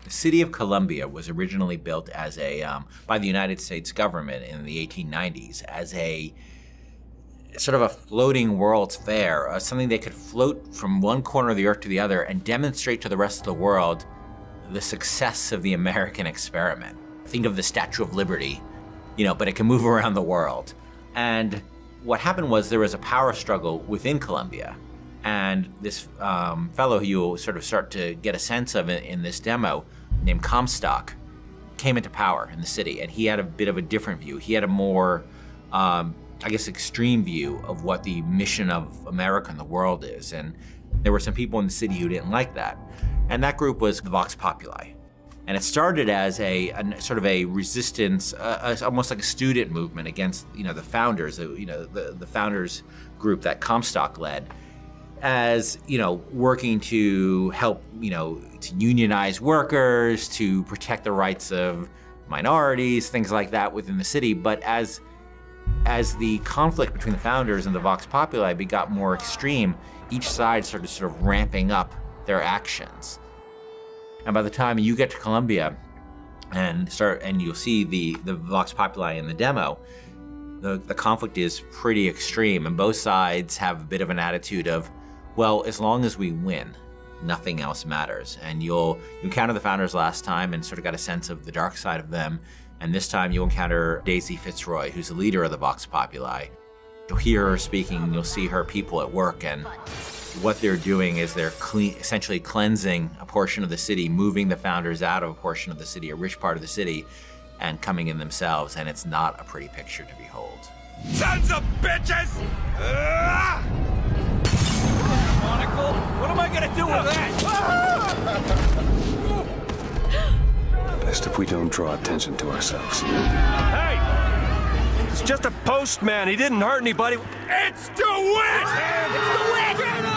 The city of Columbia was originally built as by the United States government in the 1890s as a sort of a floating World's Fair, something that could float from one corner of the earth to the other and demonstrate to the rest of the world the success of the American experiment. Think of the Statue of Liberty, but it can move around the world. And what happened was there was a power struggle within Columbia. And this fellow who you'll sort of start to get a sense of in this demo, named Comstock, came into power in the city. And he had a bit of a different view. He had a more, extreme view of what the mission of America and the world is. And there were some people in the city who didn't like that. And that group was the Vox Populi. And it started as a sort of a resistance, almost like a student movement against, the founders, the founders group that Comstock led, as, working to help, to unionize workers, to protect the rights of minorities, things like that within the city. But as the conflict between the founders and the Vox Populi got more extreme, each side started sort of ramping up their actions. And by the time you get to Columbia and you'll see the Vox Populi in the demo, the conflict is pretty extreme, and both sides have a bit of an attitude of, well, as long as we win, nothing else matters. And you encounter the founders last time and sort of got a sense of the dark side of them. And this time you'll encounter Daisy Fitzroy, who's the leader of the Vox Populi. You'll hear her speaking, you'll see her people at work, and what they're doing is they're essentially cleansing a portion of the city, moving the founders out of a portion of the city, a rich part of the city, and coming in themselves, and it's not a pretty picture to behold. Sons of bitches! Monocle? What am I gonna do with that? Best if we don't draw attention to ourselves. Hey! It's just a postman. He didn't hurt anybody. It's the witch! It's the witch!